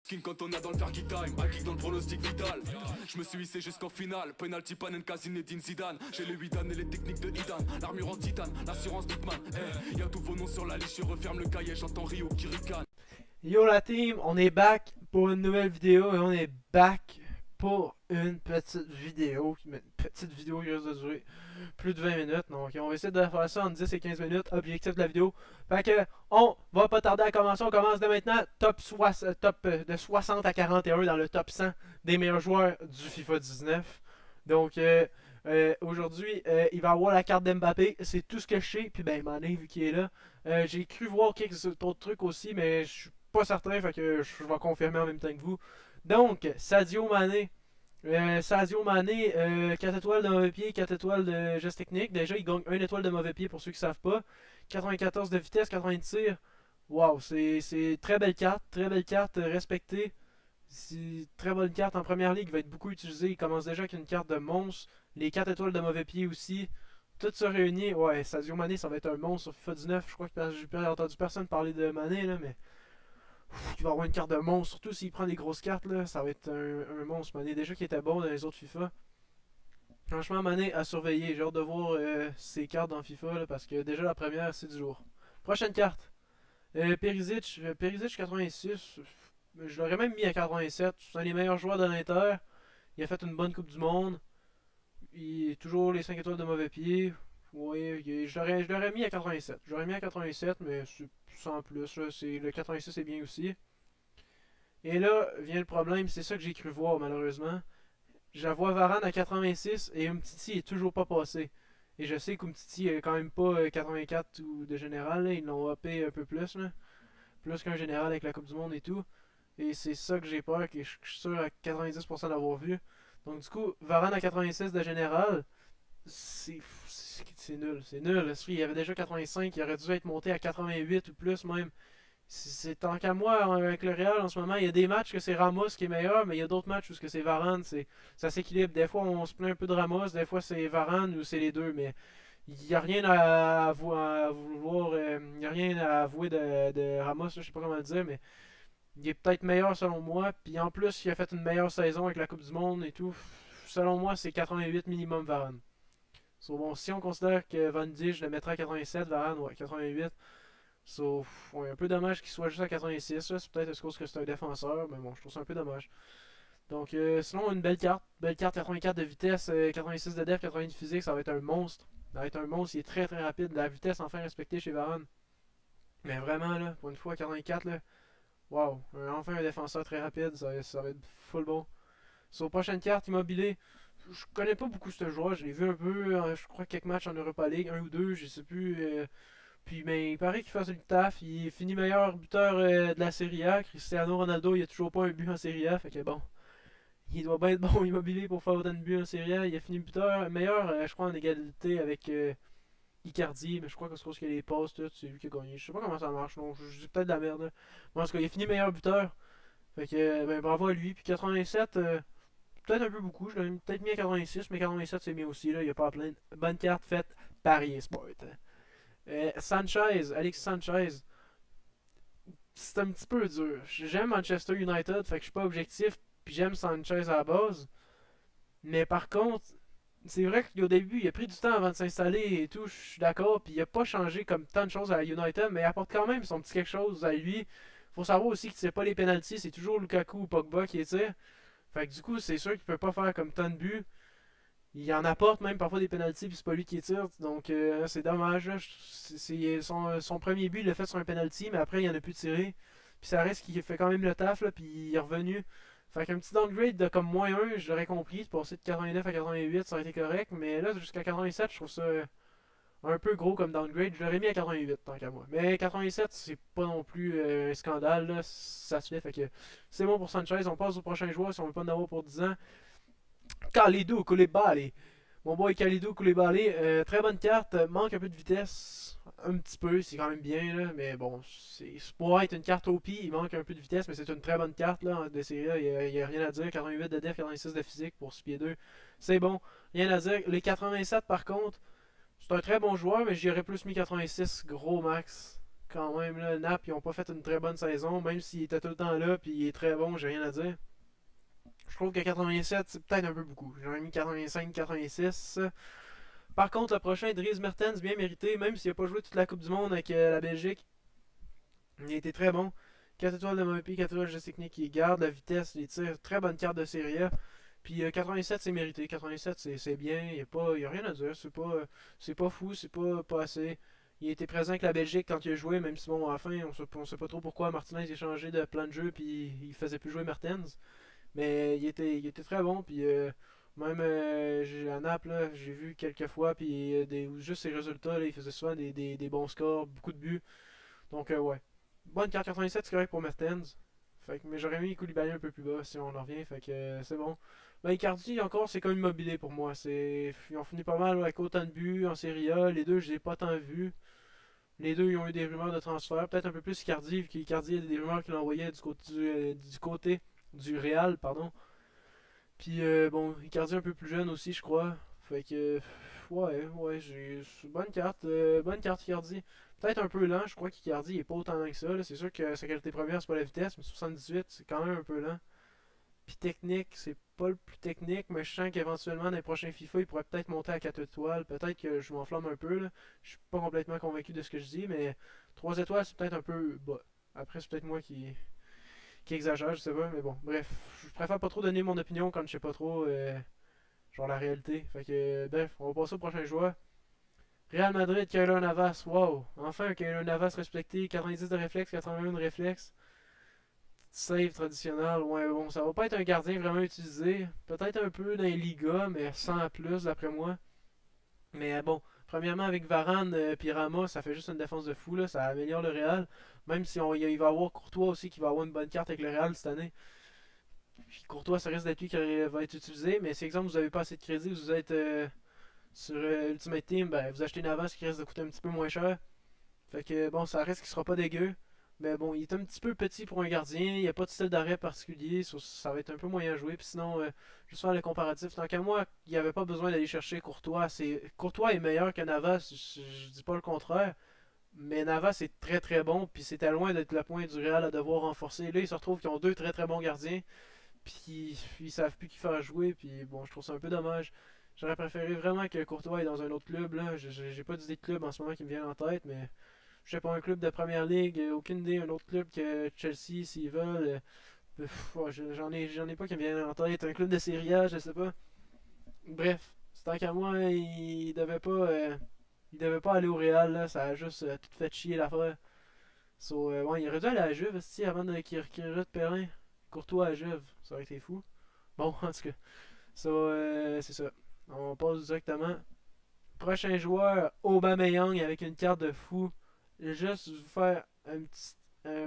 Skin quand on est dans le Fergie Time, un kick dans le pronostic vital. Je me suis hissé jusqu'en finale, penalty Panen, Zinedine Zidane. J'ai le 8 Dan et les techniques de Idan, l'armure en titane, l'assurance Bitman. Y'a tous vos noms sur la liste, je referme le cahier, j'entends Rio qui ricane. Yo la team, on est back pour une nouvelle vidéo et on est back pour une petite vidéo qui risque de durer plus de 20 minutes. Donc on va essayer de faire ça en 10 et 15 minutes, objectif de la vidéo. Fait que on va pas tarder à commencer, on commence dès maintenant, top de 60 à 41 dans le top 100 des meilleurs joueurs du FIFA 19. Donc aujourd'hui, il va avoir la carte d'Mbappé, c'est tout ce que je sais, puis ben Mané vu qu'il est là. J'ai cru voir quelques autres trucs aussi, mais je suis pas certain, fait que je vais confirmer en même temps que vous. Donc, Sadio Mané. 4 étoiles de mauvais pied, 4 étoiles de geste technique. Déjà, il gagne 1 étoile de mauvais pied pour ceux qui ne savent pas. 94 de vitesse, 80 de tir. Waouh, c'est très belle carte respectée. Très bonne carte en première ligue, il va être beaucoup utilisé. Il commence déjà avec une carte de monstre. Les 4 étoiles de mauvais pied aussi. Tout ça réuni, ouais, Sadio Mané, ça va être un monstre sur FIFA 19. Je crois que j'ai pas entendu personne parler de Mané, là, mais il va avoir une carte de monstre. Surtout s'il prend des grosses cartes, là, ça va être un monstre. Mané, déjà qui était bon dans les autres FIFA. Franchement, Mané à surveiller. J'ai hâte de voir ses cartes dans FIFA, là, parce que déjà la première, c'est du jour. Prochaine carte. Perisic 86. Je l'aurais même mis à 87. C'est un des meilleurs joueurs de l'Inter. Il a fait une bonne Coupe du Monde. Il est toujours les 5 étoiles de mauvais pied. Oui, je l'aurais mis à 87. J'aurais mis à 87, mais c'est sans plus. Là, le 86 est bien aussi. Et là vient le problème, c'est ça que j'ai cru voir malheureusement. Je vois Varane à 86 et Umtiti est toujours pas passé. Et je sais qu'Umtiti est quand même pas 84 ou de général. Là. Ils l'ont uppé un peu plus. Là. Plus qu'un général avec la Coupe du Monde et tout. Et c'est ça que j'ai peur, que je suis sûr à 90% d'avoir vu. Donc du coup, Varane à 86 de général, c'est nul. C'est nul. Il y avait déjà 85, il aurait dû être monté à 88 ou plus même. C'est tant qu'à moi avec le Real en ce moment, il y a des matchs que c'est Ramos qui est meilleur, mais il y a d'autres matchs où c'est Varane, ça s'équilibre. Des fois on se plaint un peu de Ramos, des fois c'est Varane ou c'est les deux, mais il n'y a rien à vouloir, il n'y a rien à avouer de Ramos, je sais pas comment le dire, mais il est peut-être meilleur selon moi. Puis en plus, il a fait une meilleure saison avec la Coupe du Monde et tout. Selon moi, c'est 88 minimum Varane. So, bon, si on considère que Van Dijk, je le mettrais à 87, Varane, ouais, 88. So, ouais, un peu dommage qu'il soit juste à 86. C'est peut-être à cause que c'est un défenseur, mais bon, je trouve ça un peu dommage. Donc, sinon, une belle carte. Belle carte 84 de vitesse, 86 de def, 80 de physique, ça va être un monstre. Ça va être un monstre, il est très très rapide. La vitesse enfin respectée chez Varane. Mais vraiment, là, pour une fois, 84, là, waouh, enfin un défenseur très rapide, ça va être full bon. Sur prochaine carte, Immobilier. Je connais pas beaucoup ce joueur, je l'ai vu un peu, je crois quelques matchs en Europa League, un ou deux, je sais plus. Puis mais il paraît qu'il fait le taf, il finit meilleur buteur de la Serie A. Cristiano Ronaldo, il a toujours pas un but en Serie A, fait que bon, il doit bien être bon Immobilier pour faire autant de buts en Serie A. Il a fini buteur, meilleur, je crois en égalité avec Icardi, mais je crois que c'est parce qu'il y a les passes, tout, c'est lui qui a gagné. Je sais pas comment ça marche, non, je dis peut-être de la merde. Là. Mais en tout cas, il a fini meilleur buteur. Fait que, ben, bravo à lui. Puis 87, peut-être un peu beaucoup. Je l'ai peut-être mis à 86, mais 87 c'est bien aussi. Là. Il n'y a pas à plaindre. Bonne carte faite par eSport. Sanchez, Alex Sanchez, c'est un petit peu dur. J'aime Manchester United, fait que je suis pas objectif. Puis j'aime Sanchez à la base. Mais par contre, c'est vrai qu'au début, il a pris du temps avant de s'installer et tout, je suis d'accord. Puis il a pas changé comme tant de choses à United, mais il apporte quand même son petit quelque chose à lui. Faut savoir aussi que c'est pas les penalties, c'est toujours Lukaku ou Pogba qui les tire. Fait que du coup, c'est sûr qu'il peut pas faire comme tant de buts. Il en apporte même parfois des penalties, puis c'est pas lui qui les tire. Donc c'est dommage. Son premier but, il l'a fait sur un penalty, mais après, il en a plus tiré. Puis ça reste qu'il fait quand même le taf, là, puis il est revenu. Fait qu'un petit downgrade de comme -1, j'aurais compris. De passer de 89 à 88, ça aurait été correct. Mais là, jusqu'à 87, je trouve ça un peu gros comme downgrade. Je l'aurais mis à 88, tant qu'à moi. Mais 87, c'est pas non plus un scandale. Là. Ça se fait que c'est bon pour Sanchez. On passe au prochain joueur si on veut pas en avoir pour 10 ans. Kalidou Koulibaly. Mon boy Kalidou Koulibaly, très bonne carte, manque un peu de vitesse, un petit peu, c'est quand même bien, là, mais bon, c'est pour être une carte OP, il manque un peu de vitesse, mais c'est une très bonne carte là, de série A, il n'y a rien à dire, 88 de def, 86 de physique pour 6 pieds 2, c'est bon, rien à dire. Les 87 par contre, c'est un très bon joueur, mais j'y aurais plus mis 86 gros max. quand même, là, Nap, ils ont pas fait une très bonne saison, même s'il était tout le temps là, puis il est très bon, j'ai rien à dire. Je trouve que 87, c'est peut-être un peu beaucoup. J'aurais mis 85, 86. Par contre, le prochain, Dries Mertens, bien mérité, même s'il n'a pas joué toute la Coupe du Monde avec la Belgique. Il a été très bon. 4 étoiles de mauvais pied, 4 étoiles de geste technique, il garde la vitesse, les tirs, très bonne carte de Serie A. Puis 87, c'est mérité. 87, c'est bien. Il y a rien à dire. C'est pas fou, c'est pas assez. Il était présent avec la Belgique quand il a joué, même si bon, à la fin, on sait pas trop pourquoi Martinez a changé de plan de jeu, puis il faisait plus jouer Mertens. Mais il était très bon, puis même à Naples, là, j'ai vu quelques fois, puis juste ses résultats, là, il faisait souvent des bons scores, beaucoup de buts. Donc, ouais. Bonne carte 87, c'est correct pour Mertens. Mais j'aurais mis Koulibaly un peu plus bas si on en revient, fait que c'est bon. Ben, Icardi, encore, c'est comme immobilier pour moi. Ils ont fini pas mal avec autant de buts en Serie A. Les deux, je les ai pas tant vus. Les deux, ils ont eu des rumeurs de transfert. Peut-être un peu plus Icardi, vu qu'Icardi, il y a des rumeurs qu'il envoyait du côté du Real, pardon. Puis bon, Icardi un peu plus jeune aussi, je crois. Fait que ouais, c'est bonne carte Icardi. Peut-être un peu lent, je crois qu'Icardi est pas autant lent que ça, là. C'est sûr que sa qualité première, c'est pas la vitesse, mais 78, c'est quand même un peu lent. Puis technique, c'est pas le plus technique, mais je sens qu'éventuellement dans les prochains FIFA, il pourrait peut-être monter à 4 étoiles. Peut-être que je m'enflamme un peu, là. Je suis pas complètement convaincu de ce que je dis, mais 3 étoiles, c'est peut-être un peu bas. Après, c'est peut-être moi qui exagère, je sais pas, mais bon, bref, je préfère pas trop donner mon opinion quand je sais pas trop, genre la réalité. Fait que, bref, on va passer au prochain joueur. Real Madrid, Keylor Navas, wow, enfin un Keylor Navas respecté, 90 de réflexe, 81 de réflexe. Save traditionnel, ouais, bon, ça va pas être un gardien vraiment utilisé. Peut-être un peu dans les Ligas, mais sans plus, d'après moi. Mais bon, premièrement, avec Varane et Ramos, ça fait juste une défense de fou, là, ça améliore le Real. Même si il va y avoir Courtois aussi qui va avoir une bonne carte avec le Real cette année. Puis Courtois, ça risque d'être lui qui va être utilisé. Mais si, exemple, vous n'avez pas assez de crédit, vous êtes sur Ultimate Team, ben, vous achetez une avance qui risque de coûter un petit peu moins cher. Fait que bon, ça reste qu'il sera pas dégueu. Mais bon, il est un petit peu petit pour un gardien. Il n'y a pas de style d'arrêt particulier. Ça va être un peu moyen à jouer. Puis sinon, juste faire le comparatif. Tant qu'à moi, il n'y avait pas besoin d'aller chercher Courtois. Courtois est meilleur que Navas. Je dis pas le contraire. Mais Navas est très très bon. Puis c'était loin d'être le point du Real à devoir renforcer. Là, il se retrouve qu'ils ont deux très très bons gardiens. Puis ils savent plus qui faire jouer. Puis bon, je trouve ça un peu dommage. J'aurais préféré vraiment que Courtois est dans un autre club. Là. J'ai pas d'idée de club en ce moment qui me vient en tête. Mais je sais pas, un club de première ligue, aucune idée, un autre club que Chelsea s'ils veulent. Ouais, j'en ai pas qui me viennent en tête. Un club de Serie A, je sais pas. Bref, c'est tant qu'à moi, il devait pas aller au Real, là, ça a juste tout fait chier l'affaire. Ouais, il aurait dû aller à la Juve, avant qu'il recrute Perrin. Courtois à Juve, ça aurait été fou. Bon, en tout cas, c'est ça. On passe directement. Prochain joueur, Aubameyang avec une carte de fou. Juste vous faire un petit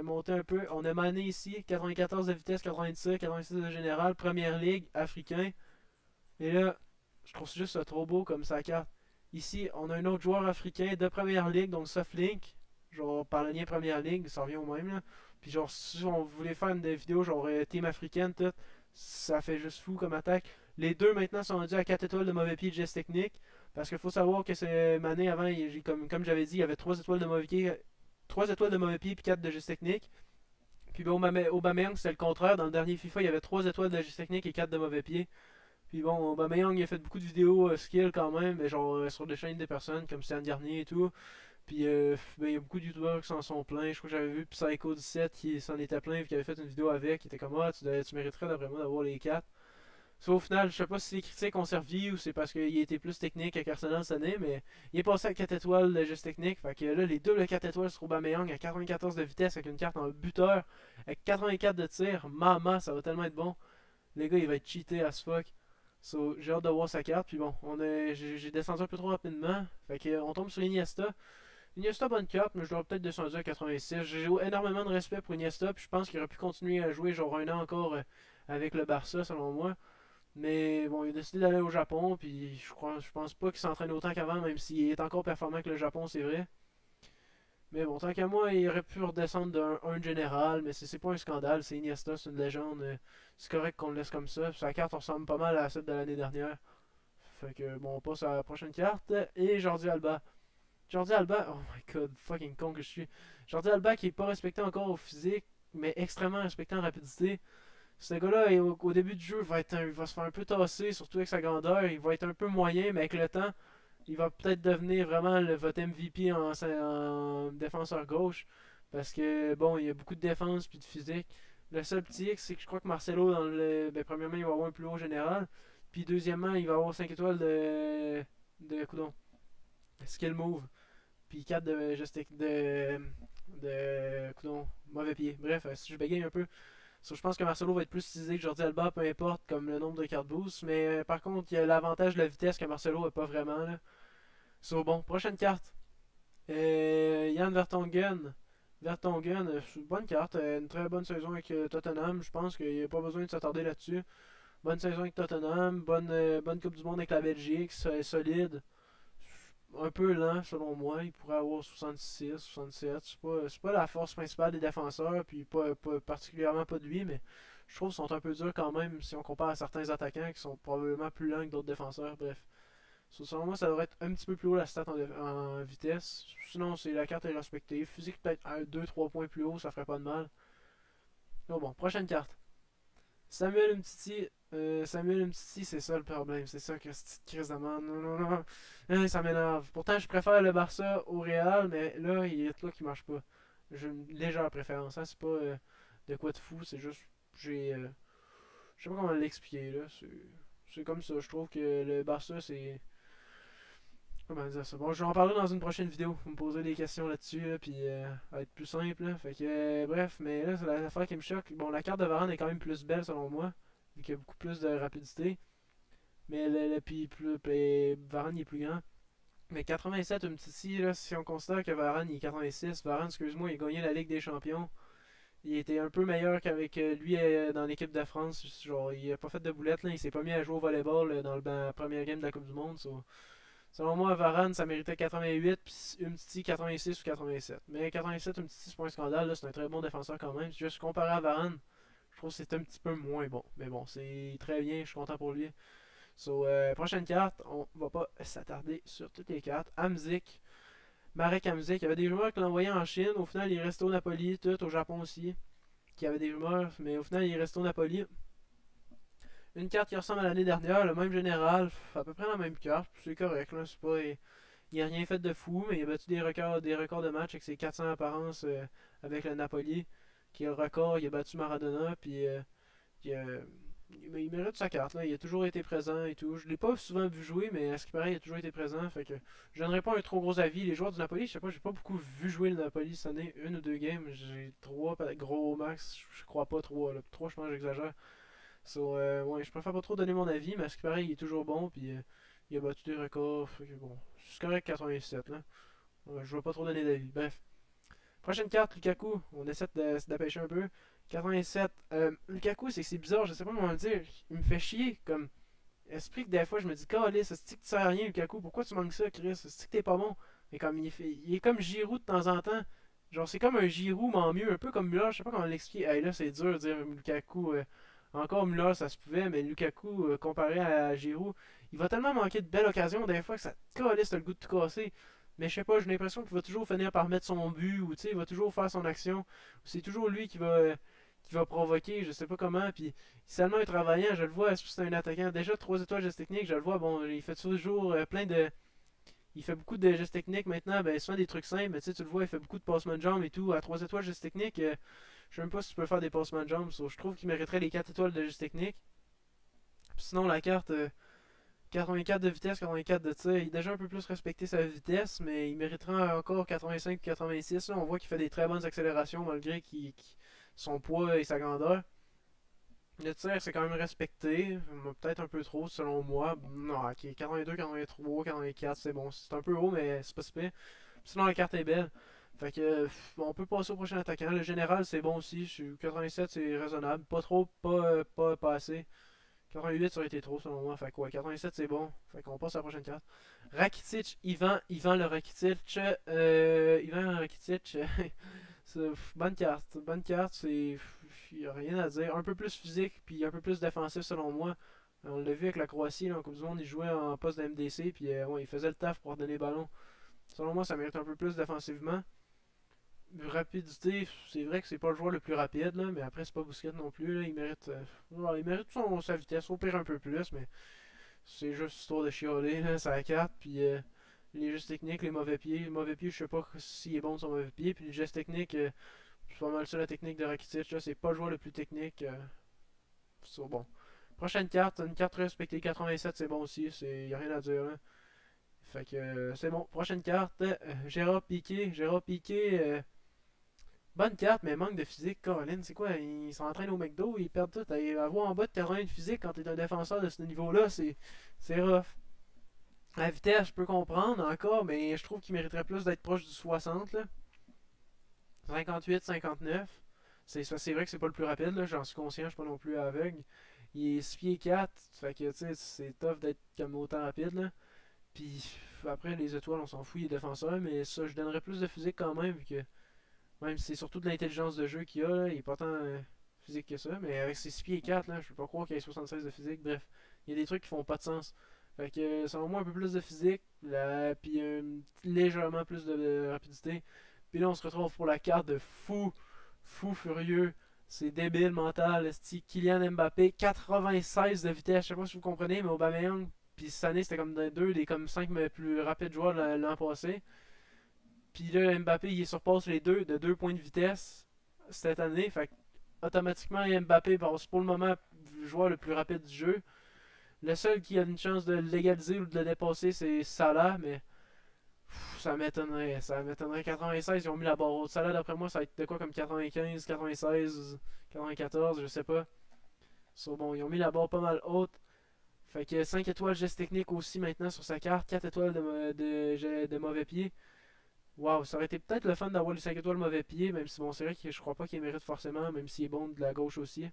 monter un peu. On a Mané ici, 94 de vitesse, 97, 86 de général, première ligue, africain. Et là, je trouve juste ça trop beau comme sa carte. Ici, on a un autre joueur africain de première ligue, donc Softlink. Genre, par le lien première ligue, ça revient au même là. Puis genre, si on voulait faire une vidéo genre team africaine, tout, ça fait juste fou comme attaque. Les deux maintenant sont rendus à 4 étoiles de mauvais pied de geste technique. Parce qu'il faut savoir que c'est Mané avant, comme j'avais dit, il y avait 3 étoiles de mauvais pied, 3 étoiles de mauvais pied puis 4 de geste technique. Puis ben, Aubameyang, c'était le contraire. Dans le dernier FIFA, il y avait 3 étoiles de geste technique et 4 de mauvais pied. Puis bon, Aubameyang, il a fait beaucoup de vidéos skill quand même, mais genre sur des chaînes de personnes comme Stan Garnier et tout. Puis ben, il y a beaucoup de youtubeurs qui s'en sont pleins. Je crois que j'avais vu Psycho17 qui s'en était plein et qui avait fait une vidéo avec. Qui était comme, ah, tu mériterais d'après moi d'avoir les 4. So, au final, je sais pas si les critiques ont servi ou c'est parce qu'il a été plus technique avec Arsenal cette année, mais il est passé à 4 étoiles de juste technique. Fait que là, les deux le 4 étoiles sur Aubameyang à 94 de vitesse avec une carte en buteur, avec 84 de tir. Mama, ça va tellement être bon. Les gars, il va être cheaté as fuck. So, j'ai hâte de voir sa carte. Puis bon, j'ai descendu un peu trop rapidement. Fait que on tombe sur Iniesta. Iniesta, bonne carte, mais je l'aurais peut-être descendu à 86. J'ai énormément de respect pour Iniesta, puis je pense qu'il aurait pu continuer à jouer genre un an encore avec le Barça, selon moi. Mais bon, il a décidé d'aller au Japon, puis je pense pas qu'il s'entraîne autant qu'avant, même s'il est encore performant que le Japon, c'est vrai. Mais bon, tant qu'à moi, il aurait pu redescendre d'un 1 général, mais c'est pas un scandale, c'est Iniesta, c'est une légende. C'est correct qu'on le laisse comme ça. Sa carte ressemble pas mal à celle de l'année dernière. Fait que bon, on passe à la prochaine carte. Et Jordi Alba. Jordi Alba, oh my god, fucking con que je suis. Jordi Alba qui est pas respecté encore au physique, mais extrêmement respecté en rapidité. Ce gars-là, au début du jeu, il va se faire un peu tasser, surtout avec sa grandeur. Il va être un peu moyen, mais avec le temps, il va peut-être devenir vraiment votre MVP en défenseur gauche. Parce que, bon, il y a beaucoup de défense puis de physique. Le seul petit X, c'est que je crois que Marcelo, premièrement, il va avoir un plus haut général. Puis deuxièmement, il va avoir 5 étoiles coudonc, skill move. Puis 4 coudonc, mauvais pied. Bref, si je bégaye un peu. So, je pense que Marcelo va être plus utilisé que Jordi Alba, peu importe, comme le nombre de cartes boost. Mais par contre, il y a l'avantage de la vitesse que Marcelo n'a pas vraiment. Là. So, bon, prochaine carte. Jan Vertonghen. Vertonghen, c'est une bonne carte. Une très bonne saison avec Tottenham. Je pense qu'il n'y a pas besoin de s'attarder là-dessus. Bonne saison avec Tottenham. Bonne Coupe du Monde avec la Belgique. Solide. Un peu lent selon moi. Il pourrait avoir 66, 67. C'est pas la force principale des défenseurs. Puis particulièrement pas de lui. Mais je trouve qu'ils sont un peu durs quand même si on compare à certains attaquants qui sont probablement plus lents que d'autres défenseurs. Bref. Selon moi, ça devrait être un petit peu plus haut la stat en vitesse. Sinon, la carte est respectée. Physique peut-être 2-3 points plus haut, ça ferait pas de mal. Oh bon, prochaine carte. Samuel Umtiti. Samuel Umtiti, c'est ça le problème. C'est ça que cette crise de merde. Non, non, non. Ça m'énerve. Pourtant, je préfère le Barça au Real, mais là, il est là qui marche pas. J'ai une légère préférence. Hein. C'est pas de quoi de fou, c'est juste. Je sais pas comment l'expliquer là. C'est comme ça. Je trouve que le Barça, c'est. Comment dire ça? Bon, je vais en parler dans une prochaine vidéo. Vous me poser des questions là-dessus, là, puis ça va être plus simple. Là. Fait que, bref, mais là, c'est l'affaire qui me choque. Bon, la carte de Varane est quand même plus belle selon moi, vu qu'il y a beaucoup plus de rapidité. Mais Varane il est plus grand. Mais 87, un petit si, là, si on considère que Varane il est 86, Varane, excuse-moi, il a gagné la Ligue des Champions. Il était un peu meilleur qu'avec lui dans l'équipe de France. Genre, il a pas fait de boulette, là, il s'est pas mis à jouer au volleyball dans la première game de la Coupe du Monde. Selon moi, Varane, ça méritait 88, puis Umtiti 86 ou 87. Mais 87, Umtiti, c'est pas un scandale, c'est un très bon défenseur quand même. C'est juste comparé à Varane, je trouve que c'est un petit peu moins bon. Mais bon, c'est très bien, je suis content pour lui. Prochaine carte, on va pas s'attarder sur toutes les cartes. Hamzik, Marek Hamzik, il y avait des rumeurs qu'il l'envoyait en Chine. Au final, il est resté au Napoli, tout au Japon aussi. Qu'il y avait des rumeurs, mais au final, il est resté au Napoli. Une carte qui ressemble à l'année dernière, le même général, à peu près la même carte, c'est correct, là, c'est pas. Il a rien fait de fou, mais il a battu des records de match avec ses 400 apparences avec le Napoli, qui est le record, il a battu Maradona, puis il mérite sa carte, là, il a toujours été présent et tout. Je l'ai pas souvent vu jouer, mais à ce qui paraît, il a toujours été présent, fait que je donnerai pas un trop gros avis. Les joueurs du Napoli, je sais pas, j'ai pas beaucoup vu jouer le Napoli cette année, une ou deux games, j'ai trois, gros max, je crois pas trois, là, trois je pense que j'exagère. Ouais, je préfère pas trop donner mon avis, mais à ce qui paraît, il est toujours bon, puis il a battu des records. Fait que bon, c'est correct 87, là. Je vais pas trop donner d'avis. Bref. Prochaine carte, Lukaku. On essaie de se dépêcher un peu. 87. Lukaku, c'est bizarre, je sais pas comment le dire. Il me fait chier, comme. Esprit que des fois, je me dis, Calisse, c'est que tu sers à rien, Lukaku. Pourquoi tu manques ça, Chris? C'est que t'es pas bon. Mais comme il est comme Giroud de temps en temps. Genre, c'est comme un Giroud, mais en mieux, un peu comme Müller. Je sais pas comment l'expliquer. Hey, là, c'est dur de dire Lukaku. Encore Müller, ça se pouvait, mais Lukaku, comparé à Giroud, il va tellement manquer de belles occasions des fois que ça te calisse, t'as le goût de tout casser. Mais je sais pas, j'ai l'impression qu'il va toujours finir par mettre son but, ou tu sais, il va toujours faire son action. C'est toujours lui qui va provoquer, je sais pas comment. Puis, c'est tellement un travaillant, je le vois, c'est un attaquant. Déjà, 3 étoiles gestes techniques, je le vois, bon, il fait toujours plein de. Il fait beaucoup de gestes techniques maintenant, ben, souvent des trucs simples, mais tu sais, tu le vois, il fait beaucoup de passement de jambes et tout. À 3 étoiles gestes techniques, je sais même pas si tu peux faire des passements de jambes. Je trouve qu'il mériterait les 4 étoiles de gestes techniques. Sinon, la carte 84 de vitesse, 84 de tir, il a déjà un peu plus respecté sa vitesse, mais il mériterait encore 85 86. Là, on voit qu'il fait des très bonnes accélérations malgré son poids et sa grandeur. Le tir, c'est quand même respecté, peut-être un peu trop selon moi. Non, ok, 82, 83, 84, c'est bon. C'est un peu haut, mais c'est pas si pire. Sinon, la carte est belle. Fait que, on peut passer au prochain attaquant. Le général, c'est bon aussi. 87, c'est raisonnable. Pas trop, pas assez. 88, ça aurait été trop selon moi. Fait que, ouais, 87, c'est bon. Fait qu'on passe à la prochaine carte. Rakitic, Ivan le Rakitic. Ivan le Rakitic. Bonne carte. Bonne carte, c'est. Il n'y a rien à dire. Un peu plus physique, puis un peu plus défensif selon moi. On l'a vu avec la Croatie, là, en Coupe du Monde, il jouait en poste de MDC, puis ouais, il faisait le taf pour donner le ballon. Selon moi, ça mérite un peu plus défensivement. Rapidité, c'est vrai que c'est pas le joueur le plus rapide, là, mais après, c'est pas Busquets non plus. Là, il mérite sa vitesse, au pire un peu plus, mais c'est juste histoire de chialer, là, ça carte. Puis les gestes techniques, les mauvais pieds. Les mauvais pieds, je sais pas s'il est bon de son mauvais pied. Puis les gestes techniques, c'est pas mal ça la technique de Rakitic. Là, c'est pas le joueur le plus technique. Bon. Prochaine carte, une carte respectée 87, c'est bon aussi. Y a rien à dire. Là. Fait que c'est bon. Prochaine carte, Gérard Piqué. Gérard Piqué, bonne carte, mais manque de physique. Colin, c'est quoi? Ils s'entraînent au McDo, ils perdent tout. Avoir en bas de 80 de physique quand t'es un défenseur de ce niveau-là, c'est rough. La vitesse, je peux comprendre encore, mais je trouve qu'il mériterait plus d'être proche du 60. Là. 58, 59. C'est vrai que c'est pas le plus rapide, là, j'en suis conscient, je suis pas non plus aveugle. Il est 6 pieds 4, fait que tu sais, c'est tough d'être comme autant rapide. Là. Puis après, les étoiles, on s'en fout, il est défenseur, mais ça, je donnerais plus de physique quand même, vu que même si c'est surtout de l'intelligence de jeu qu'il a, là, il est pas tant physique que ça, mais avec ses 6 pieds 4, là, je peux pas croire qu'il ait 76 de physique. Bref, il y a des trucs qui font pas de sens. Fait que selon moi, un peu plus de physique, puis légèrement plus de rapidité. Puis là, on se retrouve pour la carte de fou furieux. C'est débile mental. Esti. Kylian Mbappé, 96 de vitesse. Je sais pas si vous comprenez, mais Aubameyang, puis cette année, c'était comme deux des comme 5 plus rapides joueurs l'an passé. Puis là, Mbappé, il surpasse les deux de 2 points de vitesse cette année. Fait que, automatiquement, Mbappé passe pour le moment le joueur le plus rapide du jeu. Le seul qui a une chance de l'égaliser ou de le dépasser, c'est Salah, mais ça m'étonnerait. Ça m'étonnerait. 96, ils ont mis la barre haute. Salah, d'après moi, ça va être de quoi comme 95, 96, 94, je sais pas. Bon, ils ont mis la barre pas mal haute. Fait que 5 étoiles geste technique aussi maintenant sur sa carte. 4 étoiles de mauvais pied. Waouh, ça aurait été peut-être le fun d'avoir les 5 étoiles mauvais pied, même si bon, c'est vrai que je crois pas qu'il mérite forcément, même s'il est bon de la gauche aussi.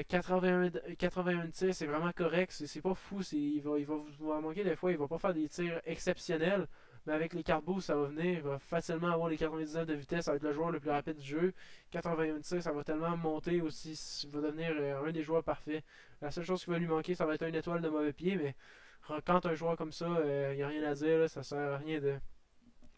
81 de tir, c'est vraiment correct. C'est pas fou. Il va manquer des fois. Il va pas faire des tirs exceptionnels. Mais avec les cartes boost, ça va venir. Il va facilement avoir les 99 de vitesse. Ça va être le joueur le plus rapide du jeu. 81 de tir, ça va tellement monter aussi. Il va devenir un des joueurs parfaits. La seule chose qui va lui manquer, ça va être une étoile de mauvais pied. Mais quand un joueur comme ça, il n'y a rien à dire. Là, ça sert à rien de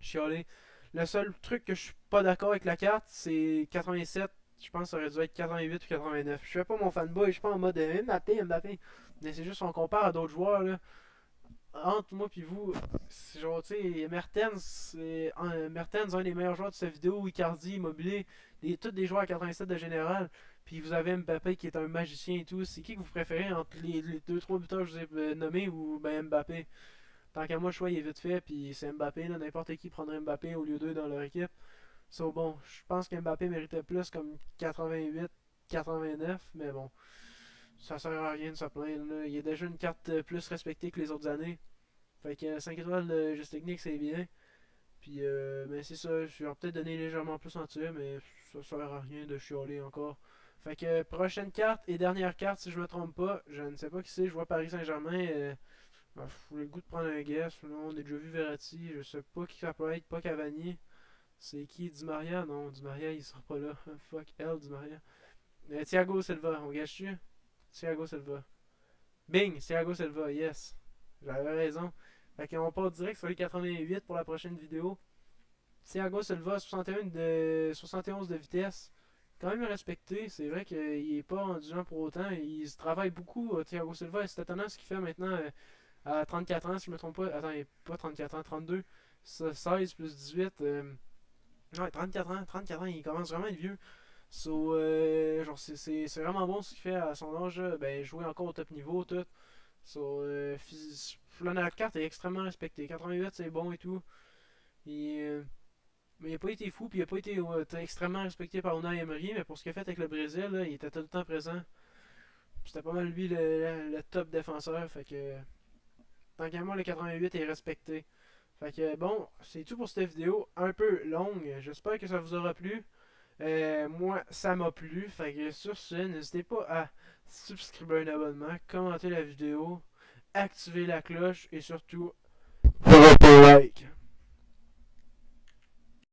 chialer. Le seul truc que je suis pas d'accord avec la carte, c'est 87. Je pense que ça aurait dû être 88 ou 89. Je suis pas mon fanboy, je suis pas en mode Mbappé. Mais c'est juste on compare à d'autres joueurs là. Entre moi et vous, c'est genre, tu sais, Mertens, un des meilleurs joueurs de cette vidéo, Icardi, Immobilier, tous des joueurs à 87 de général. Puis vous avez Mbappé qui est un magicien et tout. C'est qui que vous préférez entre les 2-3 buteurs que je vous ai nommés ou ben Mbappé? Tant qu'à moi, le choix il est vite fait, puis c'est Mbappé. N'importe qui prendrait Mbappé au lieu d'eux dans leur équipe. Bon, je pense qu'Mbappé méritait plus comme 88, 89, mais bon, ça sert à rien de se plaindre. Là. Il y a déjà une carte plus respectée que les autres années. Fait que 5 étoiles de geste technique, c'est bien. Puis, mais c'est ça, je vais peut-être donner légèrement plus en dessus, mais ça sert à rien de chialer encore. Fait que prochaine carte et dernière carte, si je me trompe pas, je ne sais pas qui c'est, je vois Paris Saint-Germain. J'ai le goût de prendre un guess. Là, on a déjà vu Verratti, je sais pas qui ça peut être, pas Cavani. C'est qui? Di Maria? Non, Di Maria, il sera pas là. Fuck elle, Di Maria. Thiago Silva, on gâche-tu? Thiago Silva. Bing, Thiago Silva, yes. J'avais raison. Fait qu'on part direct sur les 88 pour la prochaine vidéo. Thiago Silva, 71 de vitesse. Quand même respecté. C'est vrai qu'il est pas endurant pour autant. Il se travaille beaucoup, Thiago Silva. C'est étonnant ce qu'il fait maintenant à 34 ans, si je me trompe pas. Attends, il est pas 34 ans, 32. 16 plus 18. Ouais, 34 ans, il commence vraiment à être vieux. Genre, c'est vraiment bon ce qu'il fait à son âge. Ben, jouer encore au top niveau, tout. La carte est extrêmement respectée. 88, c'est bon et tout. Mais il a pas été fou, puis il a pas été extrêmement respecté par Unai Emery. Mais pour ce qu'il a fait avec le Brésil, là, il était tout le temps présent. C'était pas mal lui le top défenseur. Fait que, tant qu'à moi, le 88 est respecté. Fait que bon, c'est tout pour cette vidéo, un peu longue, j'espère que ça vous aura plu. Moi, ça m'a plu, fait que sur ce, n'hésitez pas à subscriber un abonnement, commenter la vidéo, activer la cloche et surtout, like.